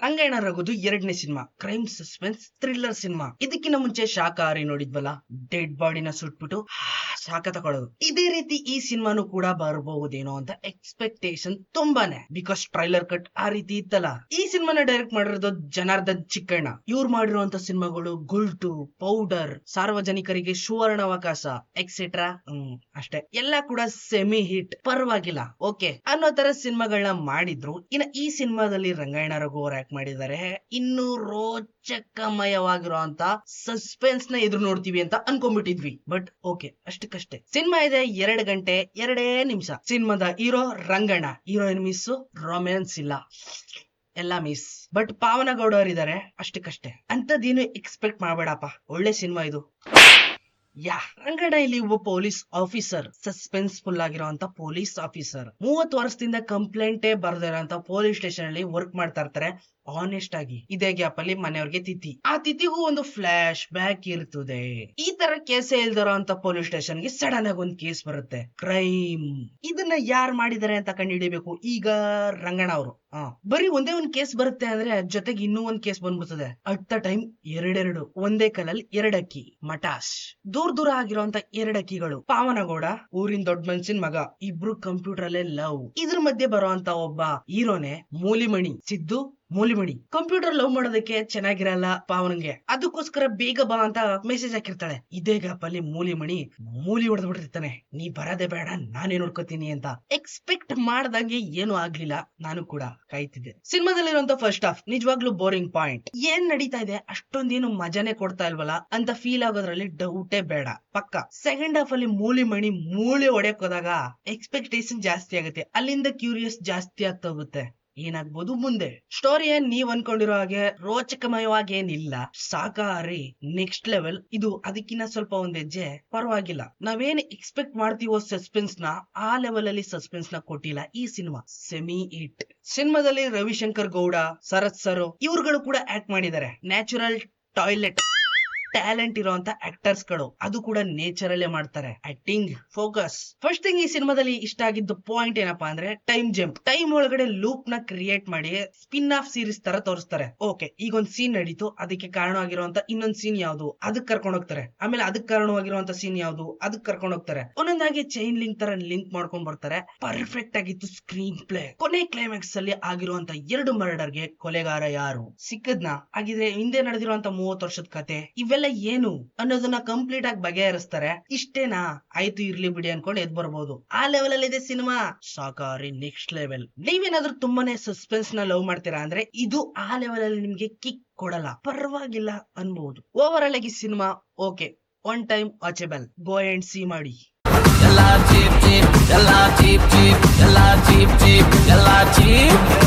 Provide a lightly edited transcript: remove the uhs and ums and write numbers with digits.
ರಂಗಾಯಣ ರಘುದು 2ನೇ cinema, crime suspense thriller cinema. ಇದಕ್ಕಿಂತ ಮುಂಚೆ ಶಾಕಾಹಾರಿ ನೋಡಿದ್ವಲ್ಲ, ಡೆಡ್ ಬಾಡಿನ ಸುಟ್ಬಿಟ್ಟು ಶಾಖ ತಗೊಳ್ಳೋದು. ಇದೇ ರೀತಿ ಈ ಸಿನಿಮಾನು ಕೂಡ ಬರಬಹುದೇನೋ ಅಂತ ಎಕ್ಸ್ಪೆಕ್ಟೇಷನ್ ತುಂಬಾನೇ, ಬಿಕಾಸ್ ಟ್ರೈಲರ್ ಕಟ್ ಆ ರೀತಿ ಇತ್ತಲ್ಲ. ಈ ಸಿನಿಮಾನ ಡೈರೆಕ್ಟ್ ಮಾಡಿರೋದು ಜನಾರ್ದನ್ ಚಿಕ್ಕಣ್ಣ. ಇವ್ರು ಮಾಡಿರುವಂತ ಸಿನಿಮಾಗಳು ಗುಲ್ಟು, ಪೌಡರ್, ಸಾರ್ವಜನಿಕರಿಗೆ ಸುವರ್ಣಾವಕಾಶ ಎಕ್ಸೆಟ್ರಾ. ಅಷ್ಟೇ, ಎಲ್ಲ ಕೂಡ ಸೆಮಿ ಹಿಟ್, ಪರವಾಗಿಲ್ಲ, ಓಕೆ ಅನ್ನೋ ತರ ಸಿನಿಮಾಗಳನ್ನ ಮಾಡಿದ್ರು. ಇನ್ನ ಈ ಸಿನಿಮಾದಲ್ಲಿ ರಂಗಾಯಣ ರಘು ಅವ್ರು ಆಕ್ಟ್ ಮಾಡಿದ್ದಾರೆ. ಇನ್ನು ರೋಚಕಮಯವಾಗಿರೋ ಅಂತ ಸಸ್ಪೆನ್ಸ್ ನ ಎದುರು ನೋಡ್ತೀವಿ ಅಂತ ಅನ್ಕೊಂಡ್ಬಿಟ್ಟಿದ್ವಿ. ಬಟ್ ಓಕೆ, ಅಷ್ಟಕ್ಕಷ್ಟೇ. ಸಿನಿಮಾ ಇದೆ 2 ಗಂಟೆ 2 ನಿಮಿಷ. ಸಿನಿಮಾದ hero Ranganna, heroine miss, romance ಇಲ್ಲ, ಎಲ್ಲ ಮಿಸ್. ಬಟ್ ಪಾವನಗೌಡ ಅವರಿದ್ದಾರೆ, ಅಷ್ಟಕ್ಕಷ್ಟೇ. ಅಂತದೇನು ಎಕ್ಸ್ಪೆಕ್ಟ್ ಮಾಡಬೇಡಪ್ಪ, ಒಳ್ಳೆ ಸಿನಿಮಾ ಇದು. ರಂಗಣ್ಣ ಇಲ್ಲಿ ಒಬ್ಬ ಪೊಲೀಸ್ ಆಫೀಸರ್, ಸಸ್ಪೆನ್ಸ್ಫುಲ್ ಆಗಿರುವಂತ ಪೊಲೀಸ್ ಆಫೀಸರ್. 30 ವರ್ಷದಿಂದ ಕಂಪ್ಲೇಂಟೇ ಬರ್ದಿರೋಂತ ಪೊಲೀಸ್ ಸ್ಟೇಷನ್ ಅಲ್ಲಿ ವರ್ಕ್ ಮಾಡ್ತಾ ಇರ್ತಾರೆ ಆನೆಸ್ಟ್ ಆಗಿ. ಇದೇ ಗ್ಯಾಪ್ ಅಲ್ಲಿ ಮನೆಯವ್ರಿಗೆ ತಿಥಿ, ಆ ತಿಥಿಗೂ ಒಂದು ಫ್ಲಾಶ್ ಬ್ಯಾಕ್ ಇರ್ತದೆ. ಈ ತರ ಕೇಸೇ ಇಲ್ದಿರೋ ಅಂತ ಪೊಲೀಸ್ ಸ್ಟೇಷನ್ ಗೆ ಸಡನ್ ಆಗಿ ಒಂದು ಕೇಸ್ ಬರುತ್ತೆ, ಕ್ರೈಮ್. ಇದನ್ನ ಯಾರು ಮಾಡಿದಾರೆ ಅಂತ ಕಂಡುಹಿಡಿಬೇಕು. ಈಗ ರಂಗಣ್ಣ ಅವರು ಬರೀ ಒಂದೇ ಒಂದ್ ಕೇಸ್ ಬರುತ್ತೆ ಅಂದ್ರೆ ಜೊತೆಗೆ ಇನ್ನೂ ಒಂದ್ ಕೇಸ್ ಬಂದ್ಬಿಡ್ತದೆ. ಅಟ್ ದ ಟೈಮ್ ಎರಡೆರಡು, ಒಂದೇ ಕಲ್ಲಲ್ಲಿ 2 ಅಕ್ಕಿ, ಮಟಾಶ್. ದೂರ ಆಗಿರೋಂತ 2 ಅಕ್ಕಿಗಳು. ಪಾವನಗೌಡ ಊರಿನ ದೊಡ್ಡ ಮನ್ಸಿನ ಮಗ, ಇಬ್ರು ಕಂಪ್ಯೂಟರ್ ಅಲ್ಲೇ ಲವ್. ಇದ್ರ ಮಧ್ಯೆ ಬರುವಂತ ಒಬ್ಬ ಹೀರೋನೆ ಮೂಲಿಮಣಿ, ಸಿದ್ದು ಮೂಲಿಮಣಿ. ಕಂಪ್ಯೂಟರ್ ಲವ್ ಮಾಡೋದಕ್ಕೆ ಚೆನ್ನಾಗಿರಲ್ಲ ಪಾವನ್ಗೆ, ಅದಕ್ಕೋಸ್ಕರ ಬೇಗ ಬಾ ಅಂತ ಮೆಸೇಜ್ ಹಾಕಿರ್ತಾಳೆ. ಇದೇ ಗ್ಯಾಪ್ ಅಲ್ಲಿ ಮೂಲಿಮಣಿ ಮೂಲಿ ಹೊಡೆದ್ ಬಿಟ್ಟಿರ್ತಾನೆ, ನೀ ಬರದೇ ಬೇಡ, ನಾನೇ ನೋಡ್ಕೋತೀನಿ ಅಂತ. ಎಕ್ಸ್ಪೆಕ್ಟ್ ಮಾಡ್ದಂಗೆ ಏನು ಆಗ್ಲಿಲ್ಲ, ನಾನು ಕೂಡ ಕಾಯ್ತಿದ್ದೆ. ಸಿನಿಮಾದಲ್ಲಿರುವಂತ ಫಸ್ಟ್ ಹಾಫ್ ನಿಜವಾಗ್ಲೂ ಬೋರಿಂಗ್ ಪಾಯಿಂಟ್. ಏನ್ ನಡೀತಾ ಇದೆ, ಅಷ್ಟೊಂದೇನು ಮಜಾನೆ ಕೊಡ್ತಾ ಇಲ್ವಲ್ಲ ಅಂತ ಫೀಲ್ ಆಗೋದ್ರಲ್ಲಿ ಡೌಟೇ ಬೇಡ, ಪಕ್ಕ. ಸೆಕೆಂಡ್ ಹಾಫ್ ಅಲ್ಲಿ ಮೂಲಿಮಣಿ ಮೂಳೆ ಹೊಡೆಯಕ್ ಹೋದಾಗ ಎಕ್ಸ್ಪೆಕ್ಟೇಷನ್ ಜಾಸ್ತಿ ಆಗುತ್ತೆ, ಅಲ್ಲಿಂದ ಕ್ಯೂರಿಯಸ್ ಜಾಸ್ತಿ ಆಗ್ತಾ ಹೋಗುತ್ತೆ. ಏನಾಗ್ಬೋದು ಮುಂದೆ. ಸ್ಟೋರಿ ಏನ್ ನೀವ್ ಅನ್ಕೊಂಡಿರೋ ಹಾಗೆ ರೋಚಕಮಯವಾಗಿ ಏನಿಲ್ಲ, ಶಾಕಾಹಾರಿ ನೆಕ್ಸ್ಟ್ ಲೆವೆಲ್. ಇದು ಅದಕ್ಕಿಂತ ಸ್ವಲ್ಪ ಒಂದ್ ಹೆಜ್ಜೆ ಪರವಾಗಿಲ್ಲ. ನಾವೇನ್ ಎಕ್ಸ್ಪೆಕ್ಟ್ ಮಾಡ್ತೀವೋ ಸಸ್ಪೆನ್ಸ್ ನ, ಆ ಲೆವೆಲ್ ಅಲ್ಲಿ ಸಸ್ಪೆನ್ಸ್ ನ ಕೊಟ್ಟಿಲ್ಲ ಈ ಸಿನಿಮಾ. Semi hit. ಸಿನಿಮಾದಲ್ಲಿ ರವಿಶಂಕರ್ ಗೌಡ, ಶರತ್ ಸರ್ ಇವ್ರುಗಳು ಕೂಡ ಆಕ್ಟ್ ಮಾಡಿದ್ದಾರೆ. ನ್ಯಾಚುರಲ್ ಟಾಯ್ಲೆಟ್ ಟ್ಯಾಲೆಂಟ್ ಇರುವಂತ ಆಕ್ಟರ್ಸ್ ಗಳು, ಅದು ಕೂಡ ನೇಚರ್ ಅಲ್ಲೇ ಮಾಡ್ತಾರೆ. Acting focus. ಫಸ್ಟ್ ಥಿಂಗ್ ಈ ಸಿನಿಮಾದಲ್ಲಿ ಇಷ್ಟ ಆಗಿದ್ದ ಪಾಯಿಂಟ್ ಏನಪ್ಪಾ ಅಂದ್ರೆ ಟೈಮ್ ಜಂಪ್. ಟೈಮ್ ಒಳಗಡೆ ಲೂಪ್ ನ ಕ್ರಿಯೇಟ್ ಮಾಡಿ ಸ್ಪಿನ್ ಆಫ್ ಸೀರೀಸ್ ತರ ತೋರಿಸ್ತಾರೆ. ಓಕೆ, ಈಗ ಒಂದ್ ಸೀನ್ ನಡೀತು, ಅದಕ್ಕೆ ಕಾರಣವಾಗಿರುವಂತ ಇನ್ನೊಂದ್ ಸೀನ್ ಯಾವ್ದು, ಅದಕ್ಕೆ ಕರ್ಕೊಂಡು ಹೋಗ್ತಾರೆ. ಆಮೇಲೆ ಅದಕ್ಕೆ ಕಾರಣವಾಗಿರುವಂತ ಸೀನ್ ಯಾವ್ದು, ಅದಕ್ಕೆ ಕರ್ಕೊಂಡು ಹೋಗ್ತಾರೆ. ಒಂದೊಂದಾಗಿ ಚೈನ್ ಲಿಂಕ್ ತರ ಲಿಂಕ್ ಮಾಡ್ಕೊಂಡ್ ಬರ್ತಾರೆ. ಪರ್ಫೆಕ್ಟ್ ಆಗಿತ್ತು ಸ್ಕ್ರೀನ್ ಪ್ಲೇ. ಕೊನೆ ಕ್ಲೈಮ್ಯಾಕ್ಸ್ ಅಲ್ಲಿ ಆಗಿರುವಂತ 2 ಮರ್ಡರ್ಗೆ ಕೊಲೆಗಾರ ಯಾರು ಸಿಕ್ಕದ್ನ, ಆಗಿದ್ರೆ ಹಿಂದೆ ನಡೆದಿರುವಂತ 30 ವರ್ಷದ ಕತೆ, ಇವೆಲ್ಲ ಏನು ಅನ್ನೋದನ್ನ ಕಂಪ್ಲೀಟ್ ಆಗಿ ಬಗೆಹರಿಸ್ತಾರೆ. ಇಷ್ಟೇನಾ, ಆಯ್ತು ಇರ್ಲಿ ಬಿಡಿ ಅನ್ಕೊಂಡು ಎದ್ ಬರ್ಬೋದು. ಆ ಲೆವೆಲ್ ಅಲ್ಲಿ ಇದೆ ಸಿನಿಮಾ. ಶಾಕಾಹಾರಿ next level. ನೀವೇನಾದ್ರೂ ತುಂಬಾನೇ ಸಸ್ಪೆನ್ಸ್ ನ ಲವ್ ಮಾಡ್ತೀರಾ ಅಂದ್ರೆ ಇದು ಆ ಲೆವೆಲ್ ಅಲ್ಲಿ ನಿಮ್ಗೆ ಕಿಕ್ ಕೊಡಲ್ಲ, ಪರವಾಗಿಲ್ಲ ಅನ್ಬಹುದು. ಓವರ್ ಆಲ್ ಆಗಿ cinema okay, one time watchable. Go and C ಮಾಡಿ. ಎಲ್ಲ ಚೀಪ್ ಚೀಪ್, ಎಲ್ಲ ಚೀಪ್ ಚೀಪ್, ಎಲ್ಲ ಚೀಪ್ ಚೀಪ್, ಎಲ್ಲ ಚೀಪ್.